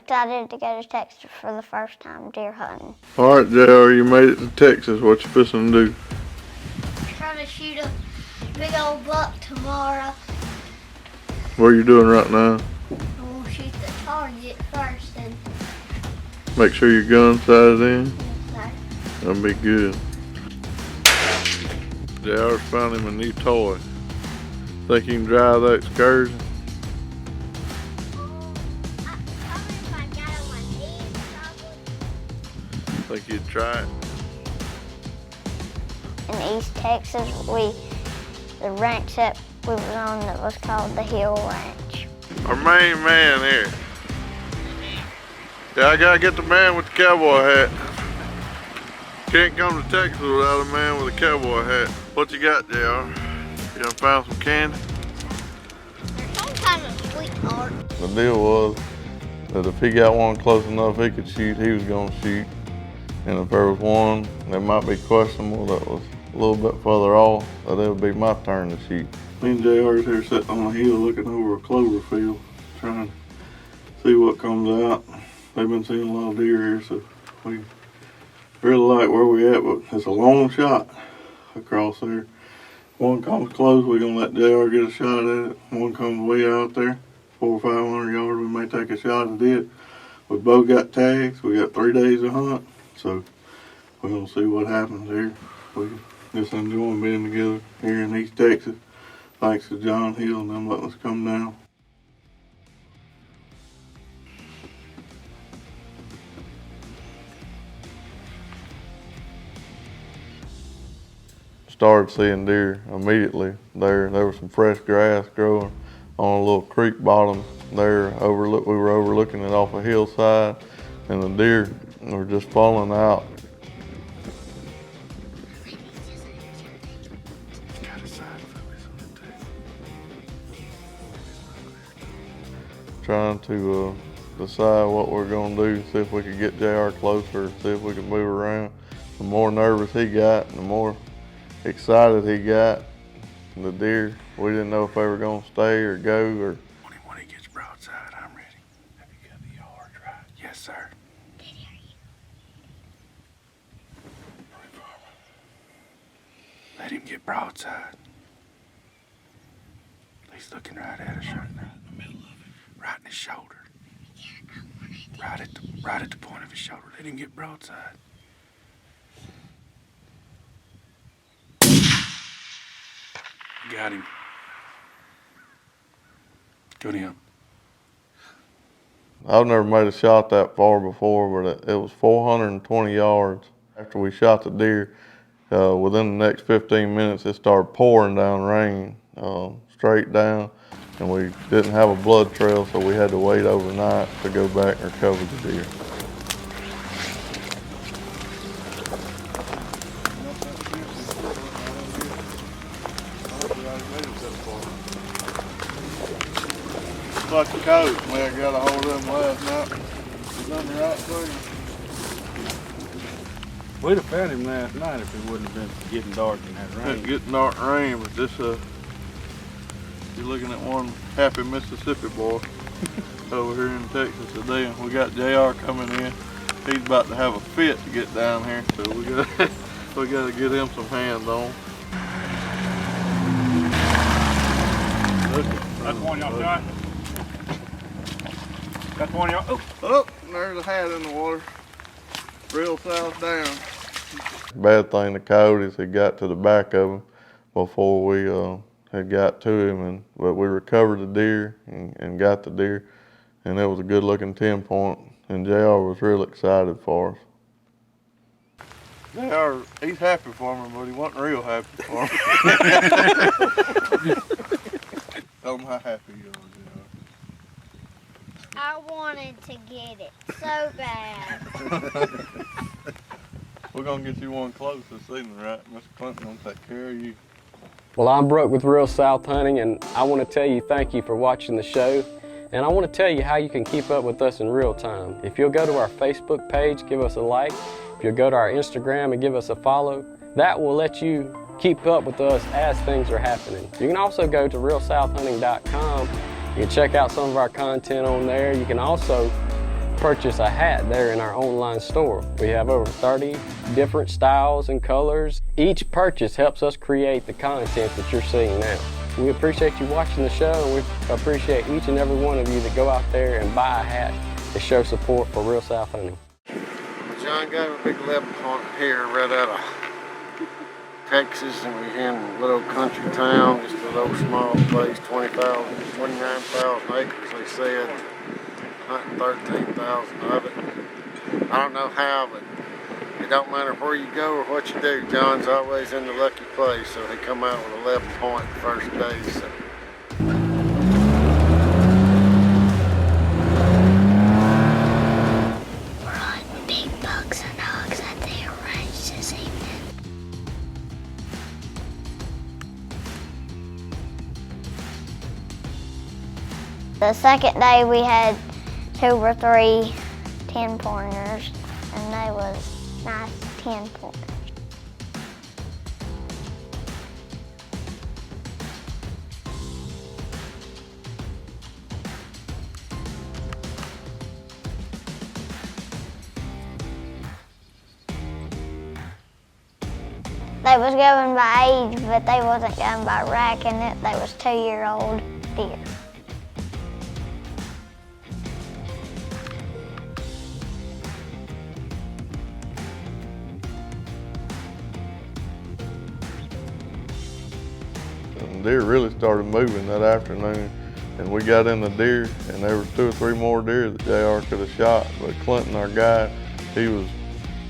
excited to go to Texas for the first time deer hunting. All right, JR, you made it to Texas. What you fixing to do? Trying to shoot a big old buck tomorrow. What are you doing right now? I'm gonna shoot the target first and Make sure your gun's sighted in. start. That'll be good. JR's found him a new toy. Think you can drive that excursion? Think you'd try it? In East Texas, the ranch that we was on that was called the Hill Ranch. Our main man here. Yeah, I gotta get the man with the cowboy hat. Can't come to Texas without a man with a cowboy hat. What you got, JR? You done found some candy? There's some kind of sweetheart. The deal was that if he got one close enough he could shoot, he was gonna shoot. And if there was one that might be questionable that was a little bit further off, that it would be my turn to shoot. Me and JR's here sitting on a hill looking over a clover field, trying to see what comes out. They've been seeing a lot of deer here, so we really like where we at, but it's a long shot across there. One comes close, we're gonna let JR get a shot at it. One comes way out there, 400 or 500 yards, we may take a shot at it. We both got tags, we got 3 days to hunt, so we're gonna see what happens here. We just enjoying being together here in East Texas. Thanks to John Hill and them letting us come down. Started seeing deer immediately. There was some fresh grass growing on a little creek bottom there. We were overlooking it off a hillside, and the deer were just falling out. Trying to decide what we're gonna do, see if we could get JR closer, see if we can move around. The more nervous he got, the more excited he got. The deer, we didn't know if they were gonna stay or go or. When he gets broadside, I'm ready. Have you got the yard right? Yes, sir. Let him get broadside. He's looking right at us right now. In the middle of it. Right in his shoulder. Right at the point of his shoulder. Let him get broadside. Got him. Go to him. I've never made a shot that far before, but it was 420 yards. After we shot the deer, within the next 15 minutes, it started pouring down rain, straight down, and we didn't have a blood trail, so we had to wait overnight to go back and recover the deer. Like the coach, man, got a hold of him last night. He's done the right thing. We'd have found him last night if it wouldn't have been getting dark and that rain. It's getting dark and rain, but this, you're looking at one happy Mississippi boy over here in Texas today. And we got JR coming in. He's about to have a fit to get down here, so we got to get him some hands on. That's one y'all shot? That's one y'all. Oh, there's a hat in the water. Real south down. Bad thing the coyotes had got to the back of him before we had got to him, but we recovered the deer and got the deer, and it was a good looking 10 point, and JR was real excited for us. JR, he's happy for me, but he wasn't real happy for me. Tell him how happy you are, JR. I wanted to get it so bad. We're gonna get you one close this evening, right? Mr. Clinton gonna take care of you. Well, I'm Brooke with Real South Hunting, and I want to tell you thank you for watching the show. And I want to tell you how you can keep up with us in real time. If you'll go to our Facebook page, give us a like. If you'll go to our Instagram and give us a follow, that will let you keep up with us as things are happening. You can also go to realsouthhunting.com. You can check out some of our content on there. You can also purchase a hat there in our online store. We have over 30 different styles and colors. Each purchase helps us create the content that you're seeing now. We appreciate you watching the show, and we appreciate each and every one of you that go out there and buy a hat to show support for Real South Hunting. John got a big 11 point here right out of Texas, and we're in a little country town, just a little small place, 29,000 acres, they said, hunting 13,000 of it. I don't know how, but it don't matter where you go or what you do, John's always in the lucky place, so he come out with 11 point the first day. So. We're hunting big bucks and hogs at the ranch this evening. The second day we had 2 or 3 10-pointers, and they was nice 10-pointers. They was going by age, but they wasn't going by racking it. They was 2-year-old deer. And deer really started moving that afternoon, and we got in the deer, and there was 2 or 3 more deer that JR could have shot. But Clinton, our guide, he was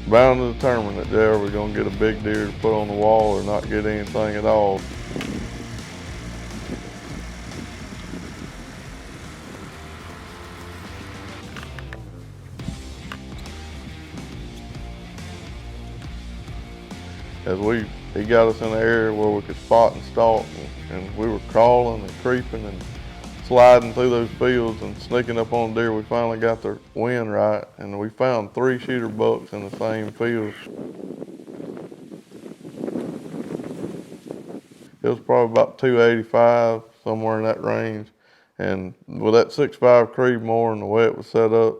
bound to determine that JR was going to get a big deer to put on the wall or not get anything at all. He got us in an area where we could spot and stalk, and we were crawling and creeping and sliding through those fields and sneaking up on deer. We finally got the wind right, and we found 3 shooter bucks in the same field. It was probably about 285, somewhere in that range. And with that 6.5 Creedmoor and the way it was set up,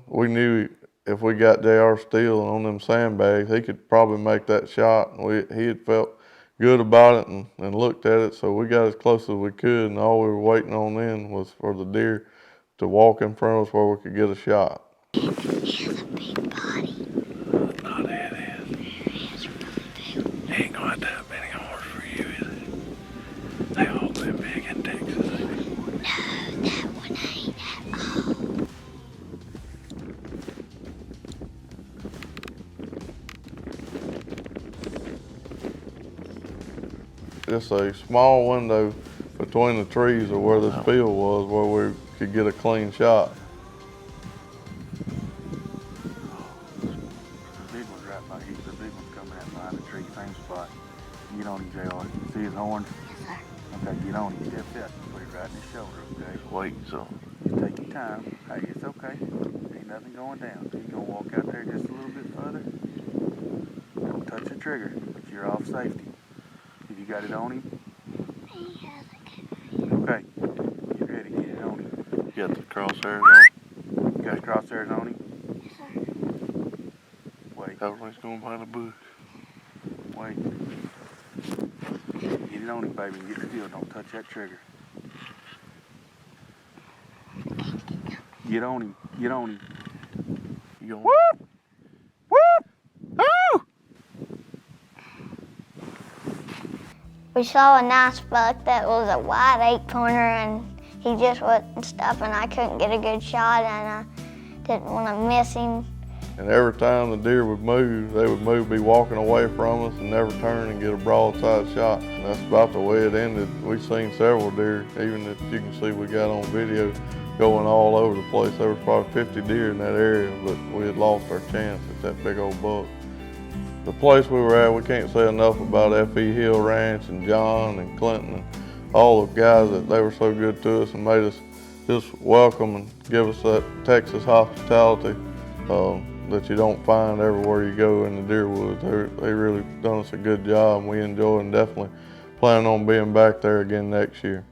we knew if we got JR still on them sandbags, he could probably make that shot. And he had felt good about it and looked at it, so we got as close as we could, and all we were waiting on then was for the deer to walk in front of us where we could get a shot. He has a big body. No, that is. It's really big. He ain't gonna have that many horse for you, is it? They all been big in Texas, ain't they? No, that one ain't at all. Just a small window between the trees of where this field was where we could get a clean shot. The big one's right by here. The big one's coming out behind the tree, same spot. Get on him, JR. See his horns? Yes, sir. Okay, get on him. Step that. Put it right in his shoulder, okay? Wait, so. Just take your time. Hey, it's okay. Ain't nothing going down. He's gonna walk out there just a little bit further. Don't touch the trigger, but you're off safety. Have you got it on him? He has a Okay. Get ready. Get it on him. You got the crosshairs on? You got crosshairs on him? Yes, sir. Wait. Everybody's going behind the bush. Wait. Get it on him, baby, and get still. Don't touch that trigger. Get on him. Get on him. You going? Whoop! Whoop! Oh! We saw a nice buck that was a white 8-pointer, and he just wasn't stuffing. I couldn't get a good shot, and I didn't want to miss him. And every time the deer would move, they would move, be walking away from us and never turn and get a broadside shot. And that's about the way it ended. We've seen several deer, even if you can see we got on video, going all over the place. There was probably 50 deer in that area, but we had lost our chance at that big old buck. The place we were at, we can't say enough about F.E. Hill Ranch and John and Clinton and all the guys that they were so good to us and made us just welcome and give us that Texas hospitality that you don't find everywhere you go in the deer woods. They really done us a good job, and we enjoy and definitely plan on being back there again next year.